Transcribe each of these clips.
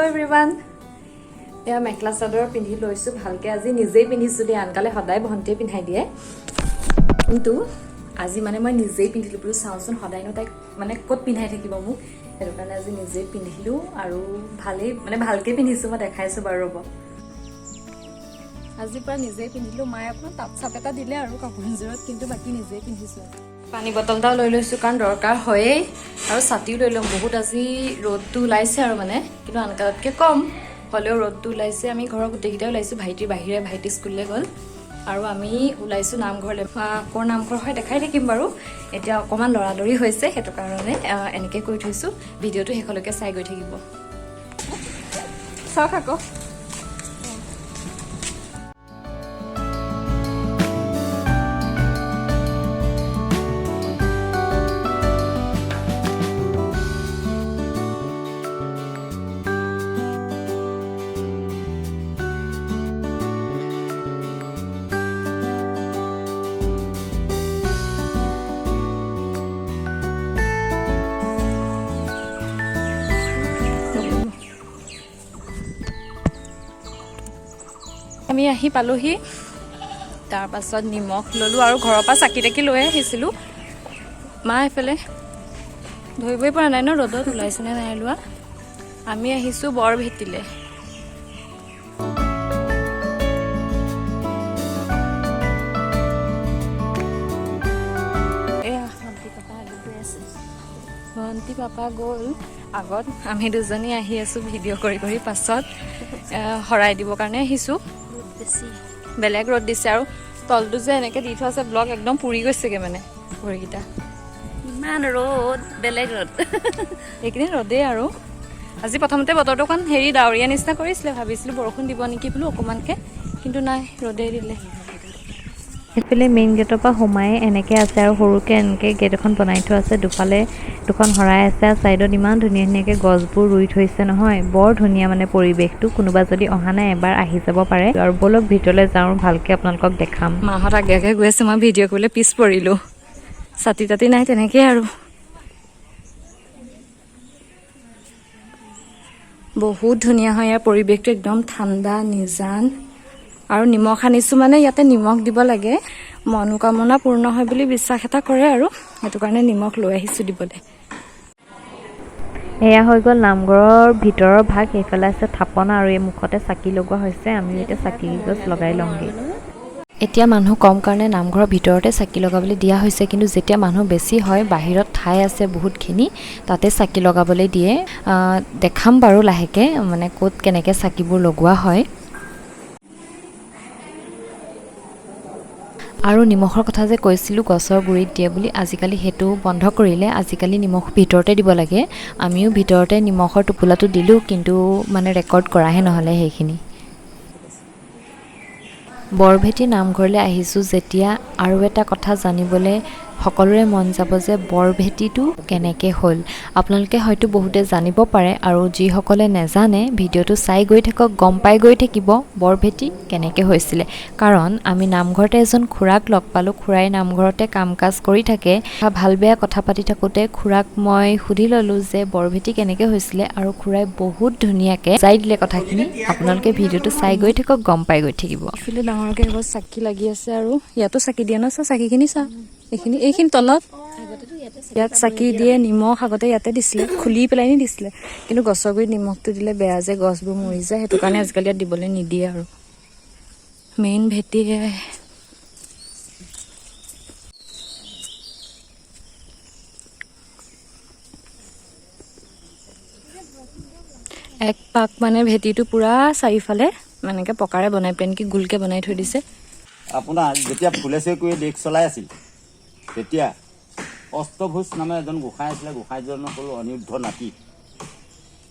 Everyone এয়া মেখেলা চাদৰ পিন্ধি লৈছোঁ ভালকৈ আজি নিজেই পিন্ধিছোঁ দেই আনকালে সদায় ভণ্টিয়ে পিন্ধাই দিয়ে কিন্তু আজি মানে মই নিজেই পিন্ধিলোঁ বোলো চাওঁচোন সদায়নো তাইক মানে ক'ত পিন্ধাই থাকিব মোক সেইটো কাৰণে আজি নিজেই পিন্ধিলোঁ আৰু ভালেই মানে ভালকৈ পিন্ধিছোঁ মই দেখাইছোঁ বাৰু ৰ'ব আজিৰ পৰা নিজেই পিন্ধিলোঁ মায়ে অকণমান তাপ চাপ এটা দিলে আৰু কাপোৰযোৰত কিন্তু বাকী নিজেই পিন্ধিছোঁ পানী বটল এটাও লৈ লৈছোঁ কাৰণ দৰকাৰ হয়েই আৰু ছাতিও লৈ ল'ম বহুত আজি ৰ'দটো ওলাইছে আৰু মানে কিন্তু আনকালতকৈ কম হ'লেও ৰ'দটো ওলাইছে আমি ঘৰৰ গোটেইকেইটাই ওলাইছোঁ ভাইটিৰ বাহিৰে ভাইটি স্কুললৈ গ'ল আৰু আমি ওলাইছোঁ নামঘৰলৈ ক'ৰ নামঘৰ হয় দেখাই থাকিম বাৰু এতিয়া অকণমান লৰালৰি হৈছে সেইটো কাৰণে এনেকৈ কৰি থৈছোঁ ভিডিঅ'টো শেষলৈকে চাই গৈ থাকিব চাওক আকৌ আমি আহি পালোহি তাৰপাছত নিমখ ল'লোঁ আৰু ঘৰৰ পৰা চাকি তাকি লৈ আহিছিলোঁ মা এইফালে ধৰিবই পৰা নাই ন ৰ'দত ওলাইছেনে নাই লোৱা আমি আহিছোঁ বৰভেটিলৈ এয়া ভণ্টি পাপা গ'ল আগত আমি দুজনী আহি আছোঁ ভিডিঅ' কৰি কৰি পাছত শৰাই দিবৰ কাৰণে আহিছোঁ বেলেগ ৰ'দ দিছে আৰু তলটো যে এনেকৈ দি থোৱা আছে ব্লক একদম পুৰি গৈছেগৈ মানে ভৰিকেইটা ইমান ৰ'দ বেলেগ ৰ'দ এইখিনি ৰ'দেই আৰু আজি প্ৰথমতে বতৰটো অকণ ডাৱৰীয়া নিচিনা কৰিছিলে ভাবিছিলোঁ বৰষুণ দিব নেকি বোলো অকণমানকৈ কিন্তু নাই ৰ'দেই দিলে এইফালে মেইন গেটৰ পৰা সোমাই এনেকৈ আছে আৰু সৰুকৈ এনেকৈ গেট এখন বনাই থোৱা আছে দুফালে দুখন শৰাই আছে আৰু ছাইডত ইমান ধুনীয়া ধুনীয়াকৈ গছবোৰ ৰুই থৈছে নহয় বৰ ধুনীয়া মানে পৰিৱেশটো কোনোবা যদি অহা নাই এবাৰ আহি যাব পাৰে আৰু বলক ভিতৰলৈ যাওঁ ভালকৈ আপোনালোকক দেখাম মাহঁত আগে আগে গৈ আছে মই ভিডিঅ' কৰিবলৈ পিছ পৰিলোঁ ছাতি তাতি নাই তেনেকৈ আৰু বহুত ধুনীয়া হয় ইয়াৰ পৰিৱেশটো একদম ঠাণ্ডা নিজান আৰু নিমখ আনিছোঁ মানে ইয়াতে নিমখ দিব লাগে মনোকামনা পূৰ্ণ হয় বুলি বিশ্বাস এটা কৰে আৰু সেইটো কাৰণে নিমখ লৈ আহিছোঁ দিবলৈ এয়া হৈ গ'ল নামঘৰৰ ভিতৰৰ ভাগ এইফালে আছে থাপনা আৰু এই মুখতে চাকি লগোৱা হৈছে আমি এতিয়া চাকি গছ লগাই লওঁগৈ এতিয়া মানুহ কম কাৰণে নামঘৰৰ ভিতৰতে চাকি লগাবলৈ দিয়া হৈছে কিন্তু যেতিয়া মানুহ বেছি হয় বাহিৰত ঠাই আছে বহুতখিনি তাতে চাকি লগাবলৈ দিয়ে দেখাম বাৰু লাহেকৈ মানে ক'ত কেনেকৈ চাকিবোৰ লগোৱা হয় আৰু নিমখৰ কথা যে কৈছিলোঁ গছৰ গুৰিত দিয়ে বুলি আজিকালি সেইটো বন্ধ কৰিলে আজিকালি নিমখ ভিতৰতে দিব লাগে আমিও ভিতৰতে নিমখৰ টোপোলাটো দিলোঁ কিন্তু মানে ৰেকৰ্ড কৰাহে নহ'লে সেইখিনি বৰভেটি নামঘৰলৈ আহিছোঁ যেতিয়া আৰু এটা কথা জানিবলৈ সকলোৰে মন যাব যে বৰভেটিটো কেনেকৈ হ'ল আপোনালোকে হয়তো বহুতে জানিব পাৰে আৰু যিসকলে নেজানে ভিডিঅ'টো চাই গৈ থাকক গম পাই গৈ থাকিব বৰভেটি কেনেকৈ হৈছিলে কাৰণ আমি নামঘৰতে এজন খুৰাক লগ পালোঁ খুৰাই নামঘৰতে কাম কাজ কৰি থাকে ভাল বেয়া কথা পাতি থাকোঁতে খুৰাক মই সুধি ল'লোঁ যে বৰভেটি কেনেকৈ হৈছিলে আৰু খুৰাই বহুত ধুনীয়াকৈ বুজাই দিলে কথাখিনি আপোনালোকে ভিডিঅ'টো চাই গৈ থাকক গম পাই গৈ থাকিব এইফালে ডাঙৰকৈ এগছ চাকি লাগি আছে আৰু ইয়াতো চাকি দিয়া ন চাকিখিনি চা এইখিনি তলত ইয়াত চাকি দিয়ে নিমখ আগতে ইয়াতে দিছিলে খুলি পেলাই দিছিলে কিন্তু গছৰ গুৰিত নিমখটো দিলে বেয়া যে গছবোৰ মৰি যায় সেইটো কাৰণে আজিকালি ইয়াত দিবলৈ নিদিয়ে আৰু মেইন ভেটি এক পাক মানে ভেটিটো পুৰা চাৰিওফালে এনেকৈ পকাৰে বনাই পেলাই নেকি গোলকৈ বনাই থৈ দিছে আপোনাৰ যেতিয়া ফুলেশ্বৰীয়ে দেশ চলাই আছিল তেতিয়া অষ্টভুজ নামে এজন গোসাঁই আছিলে গোসাঁইজনৰ হ'ল অনিৰুদ্ধ নাতি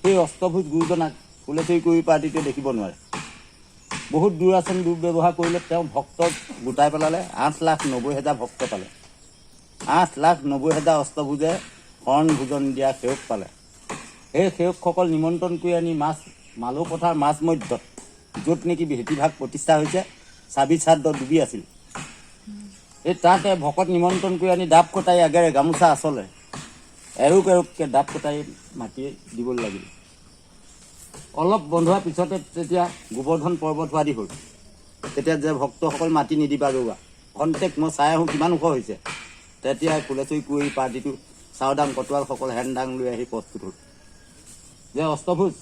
সেই অষ্টভুজ গুৰুজনাক ফুলেশ্বৰী পাৰ্টিটোৱে দেখিব নোৱাৰে বহুত দূৰাচৰণ দুৰ্ব্যৱহাৰ কৰিলে তেওঁ ভক্তক গোটাই পেলালে 8,90,000 ভক্ত পালে 8,90,000 অষ্টভুজে শৰণ ভোজন দিয়া সেৱক পালে সেই সেৱকসকল নিমন্ত্ৰণ কৰি আনি মালৌ পথাৰ মাছ মধ্যত য'ত নেকি ভেটিভাগ প্ৰতিষ্ঠা হৈছে চাবি চাদ ডুবি আছিল এই তাতে ভকত নিমন্ত্ৰণ কৰি আনি ডাব কটাই আগেৰে গামোচা আচলে এৰুক এৰুককৈ ডাব কটাই মাটি দিবলৈ লাগিল অলপ বন্ধ হোৱাৰ পিছতে তেতিয়া গোবৰ্ধন পৰ্বত হোৱা দি হ'ল। তেতিয়া যে ভক্তসকল মাতি নিদিবা ৰ'বা, খন্তেক মই চাই আহোঁ কিমান ওখ হৈছে। তেতিয়া ফুলেশ্বৰী কুঁৱৰী পাৰ্টিটো চাওদাং কটোৱালসকল হেনদাং লৈ আহি প্ৰস্তুত হ'ল যে অষ্টভুজ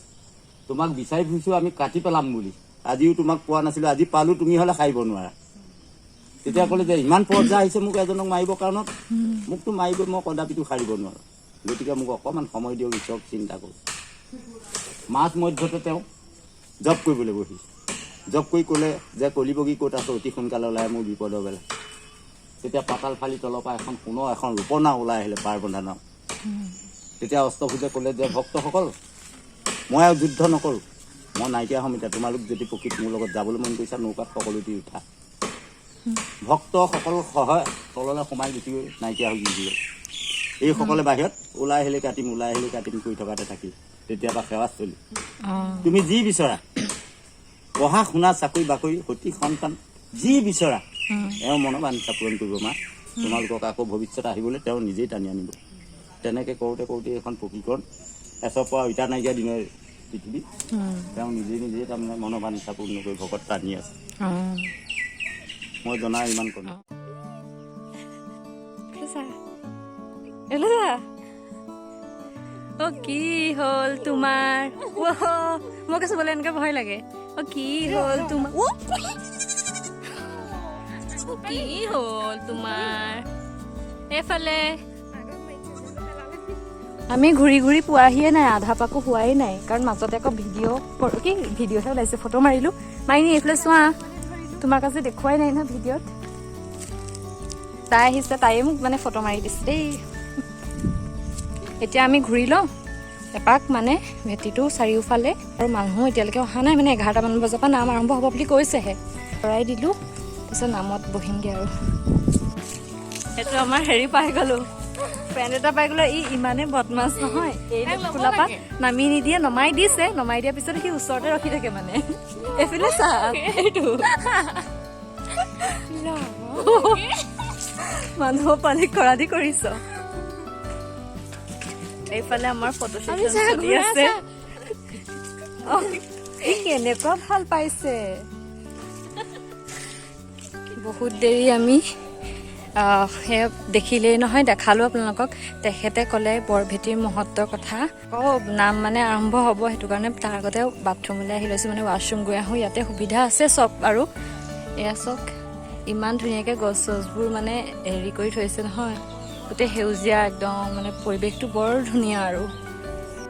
তোমাক বিচাৰি ফুৰিছোঁ আমি কাটি পেলাম বুলি, আজিও তোমাক পোৱা নাছিলোঁ, আজি পালোঁ, তুমি হ'লে সাৰিব নোৱাৰা। তেতিয়া ক'লে যে ইমান পৰ্যায় আহিছে মোক এজনক মাৰিবৰ কাৰণত, মোকতো মাৰিব, মই কদাপিতো সাৰিব নোৱাৰোঁ, গতিকে মোক অকণমান সময় দিয়ক, ঈশ্বৰক চিন্তা কৰোঁ। মাজ মধ্যতে তেওঁ জপ কৰিবলৈ বহি জপ কৰি ক'লে যে কলিবগী ক'ত আছে, অতি সোনকালে ওলাই মোৰ বিপদৰ বেলা। তেতিয়া পাতাল ফালি তলৰ পৰা এখন সোণৰ এখন ৰূপনাও ওলাই আহিলে, পাৰ বন্ধা নাও। তেতিয়া অষ্টভুজে ক'লে যে ভক্তসকল মই আৰু যুদ্ধ নকৰোঁ, মই নাইকিয়া হ'ম এতিয়া, তোমালোক যদি প্ৰকৃত মোৰ লগত যাবলৈ মন কৰিছা নৌকাত সকলোটি উঠা। ভক্তসকল সহায় তললৈ সোমাই গুচি গৈ নাইকিয়া হৈ গুচি গ'ল। এইসকলে বাহিৰত ওলাই আহিলে কাটিম কৰি থকাতে থাকিল। তেতিয়াৰ সেৱা চলি তুমি যি বিচৰা, পঢ়া শুনা চাকৰি বাকৰি সতি সন্তান যি বিচৰা এওঁ মনৰ বাঞ্ছা পূৰণ কৰিব। মা তোমালোকক আকৌ ভৱিষ্যত আহিবলৈ তেওঁ নিজেই টানি আনিব। তেনেকৈ কৰোঁতে এইখন পকীকৰণ এচৰ পৰা ইটা নাইকিয়া দিনৰ পৃথিৱী তেওঁ নিজেই তাৰমানে মনৰ বাঞ্ছা পূৰ্ণ কৰি ভকত টানি আছে। মই জনা ইমান কম। কি হ'ল তোমাৰ? মই কৈছো বোলে এনেকে ভয় লাগে। কি হ'ল তোমাৰ? কি হ'ল তোমাৰ? এইফালে আমি ঘূৰি ঘূৰি পোৱাহিয়ে নাই, আধা পাকো হোৱাই নাই, কাৰণ মাজতে আকৌ ভিডিঅ'হে ওলাইছে, ফটো মাৰিলোঁ। মাৰিনি এইফালে চোৱা, তোমাক আজি দেখুৱাই নাই নহয় ভিডিঅ'ত। তাই আহিছে, তাইয়ে মোক মানে ফটো মাৰি দিছে দেই। এতিয়া আমি ঘূৰি লওঁ এপাক, মানে ভেটিটো চাৰিওফালে, আৰু মানুহো এতিয়ালৈকে অহা নাই, মানে 11টামান বজাৰ পৰা নাম আৰম্ভ হ'ব বুলি কৈছেহে। ভৰাই দিলোঁ, তাৰপিছত নামত বহিমগৈ আৰু। সেইটো আমাৰ হেৰি পাই গ'লোঁ, ফ্ৰেণ্ড এটা পাই গ'লো। ইমানে বদমাছ নহয়, এই খোলা পৰা নামি নিদিয়ে, নমাই দিছে, নমাই দিয়াৰ পিছত সি ওচৰতে ৰখি থাকে মানে। এইফালে চা, এইটো মানুহৰ পানী কৰাদি কৰিছ। এইফালে আমাৰ ফটো চলি আছে। কেনেকুৱা ভাল পাইছে, বহুত দেৰি আমি সেয়া দেখিলেই নহয়, দেখালোঁ আপোনালোকক। তেখেতে ক'লে বৰভেটিৰ মহত্বৰ কথা। নাম মানে আৰম্ভ হ'ব, সেইটো কাৰণে তাৰ আগতে বাথৰুমলৈ আহি লৈছোঁ, মানে ৱাছৰুম গৈ আহোঁ। ইয়াতে সুবিধা আছে চব, আৰু এয়া চাওক ইমান ধুনীয়াকৈ গছ চছবোৰ মানে হেৰি কৰি থৈছে নহয়, গোটেই সেউজীয়া একদম, মানে পৰিৱেশটো বৰ ধুনীয়া। আৰু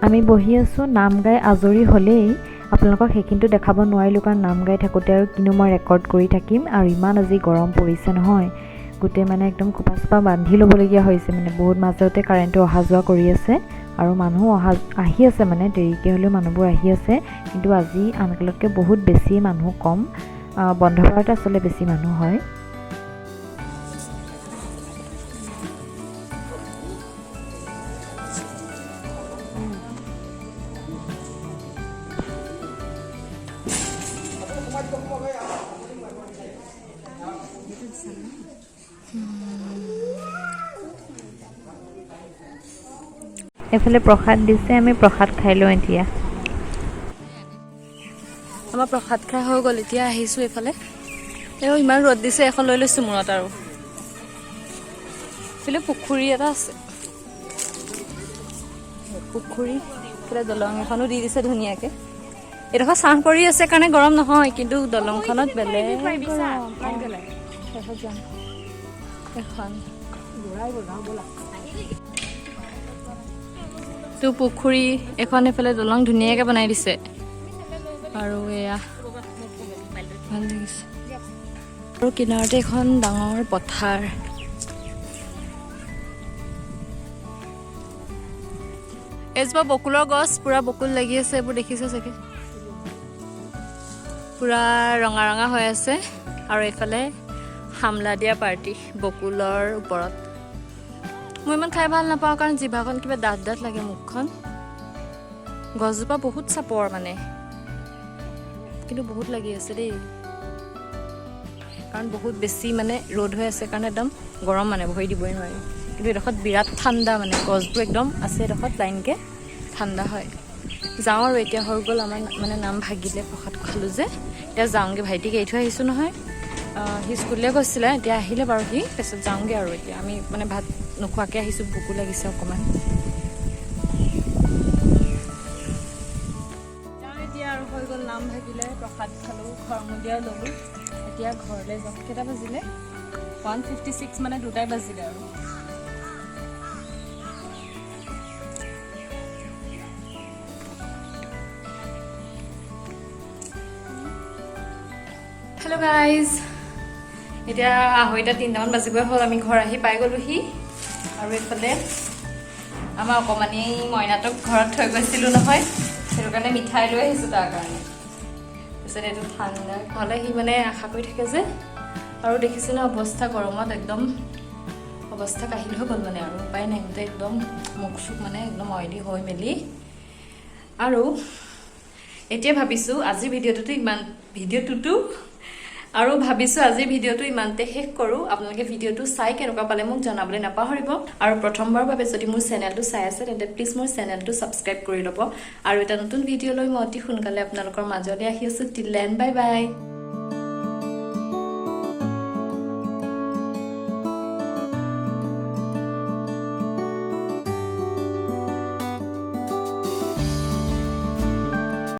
আমি বহি আছোঁ, নাম গাই আজৰি হ'লেই আপোনালোকক সেইখিনিতো দেখাব নোৱাৰিলোঁ, কাৰণ নাম গাই থাকোঁতে আৰু কিনো মই ৰেকৰ্ড কৰি থাকিম। আৰু ইমান আজি গৰম পৰিছে নহয়, গোটেই মানে একদম খোপা চোপা বান্ধি ল'বলগীয়া হৈছে, মানে বহুত মাজতে কাৰেণ্টটো অহা যোৱা কৰি আছে, আৰু মানুহ আহি আছে, মানে দেৰিকৈ হ'লেও মানুহবোৰ আহি আছে। কিন্তু আজি আনকালতকৈ বহুত বেছি মানুহ কম, বন্ধ বাৰতে আচলতে বেছি মানুহ হয়। এইফালে প্ৰসাদ দিছে, আমি প্ৰসাদ খাই লওঁ এতিয়া। আমাৰ প্ৰসাদ খাই হৈ গ'ল, এতিয়া আহিছোঁ এইফালে। ইমান ৰ'দ দিছে, এখন লৈ লৈছোঁ মূৰত। আৰু এইফালে পুখুৰী এটা আছে, পুখুৰী এইফালে দলং এখনো দি দিছে ধুনীয়াকৈ। এইডোখৰ ছাঁ পৰি আছে কাৰণে গৰম নহয়, কিন্তু দলংখনত বেলেগ এখন তো পুখুৰী এখন, এইফালে দলং ধুনীয়াকৈ বনাই দিছে। আৰু এয়া ভাল লাগিছে, আৰু কিনাৰতে এখন ডাঙৰ পথাৰ। এজোপা বকুলৰ গছ, পুৰা বকুল লাগি আছে, এইবোৰ দেখিছে চাগে, পুৰা ৰঙা ৰঙা হৈ আছে। আৰু এইফালে হামলা দিয়া পাৰ্টি বকুলৰ ওপৰত। মই ইমান খাই ভাল নাপাওঁ, কাৰণ জিভাখন কিবা ডাঠ ডাঠ লাগে, মুখখন। গছজোপা বহুত চাপৰ মানে, কিন্তু বহুত লাগি আছে দেই, কাৰণ বহুত বেছি মানে ৰ'দ হৈ আছে কাৰণে একদম গৰম, মানে ভৰি দিবই নোৱাৰি। কিন্তু এডোখৰত বিৰাট ঠাণ্ডা, মানে গছবোৰ একদম আছে এডোখৰত লাইনকৈ ঠাণ্ডা হয়। যাওঁ আৰু এতিয়া হৈ গ'ল আমাৰ মানে নাম ভাগিলে প্ৰসাদ খালোঁ যে এতিয়া যাওঁগৈ ভাইটিক এৰি থৈ আহিছোঁ নহয় সি স্কুললৈ গৈছিলে এতিয়া আহিলে বাৰু সি তাৰপিছত যাওঁগৈ আৰু এতিয়া আমি মানে ভাত নোখোৱাকৈ আহিছোঁ ভোকো লাগিছে অকণমান এতিয়া আৰু হৈ গ'ল নাম ভাগিলে প্ৰসাদ খালোঁ ঘৰমূৰীয়াও ল'লোঁ এতিয়া ঘৰলৈ যাওঁ কেইটা বাজিলে 1:56 মানে 2টাই বাজিলে আৰু হেল্ল' গাইজ এতিয়া 2:30-3টামান বাজিবই হ'ল আমি ঘৰ আহি পাই গ'লোহি আৰু এইফালে আমাৰ অকণমানি মইনাটোক ঘৰত থৈ গৈছিলোঁ নহয় সেইটো কাৰণে মিঠাই লৈ আহিছোঁ তাৰ কাৰণে তাৰপিছত এইটো ঠাণ্ডা হ'লে সি মানে আশা কৰি থাকে যে আৰু দেখিছে ন অৱস্থা গৰমত একদম অৱস্থা কাহিল হৈ গ'ল মানে আৰু উপায় নাই গোটেই একদম মুখ চুখ মানে একদম অইলি হৈ মেলি আৰু এতিয়া ভাবিছোঁ আজিৰ ভিডিঅ'টোতো আৰু ভাবিছোঁ আজিৰ ভিডিঅ'টো ইমানতে শেষ কৰোঁ আপোনালোকে ভিডিঅ'টো চাই কেনেকুৱা পালে মোক জনাবলৈ নাপাহৰিব আৰু প্ৰথমবাৰৰ বাবে যদি মোৰ চেনেলটো চাই আছে তেন্তে প্লিজ মোৰ চেনেলটো ছাবস্ক্ৰাইব কৰি ল'ব আৰু এটা নতুন ভিডিঅ' লৈ মই অতি সোনকালে আপোনালোকৰ মাজলৈ আহি আছোঁ টিল দেন বাই বাই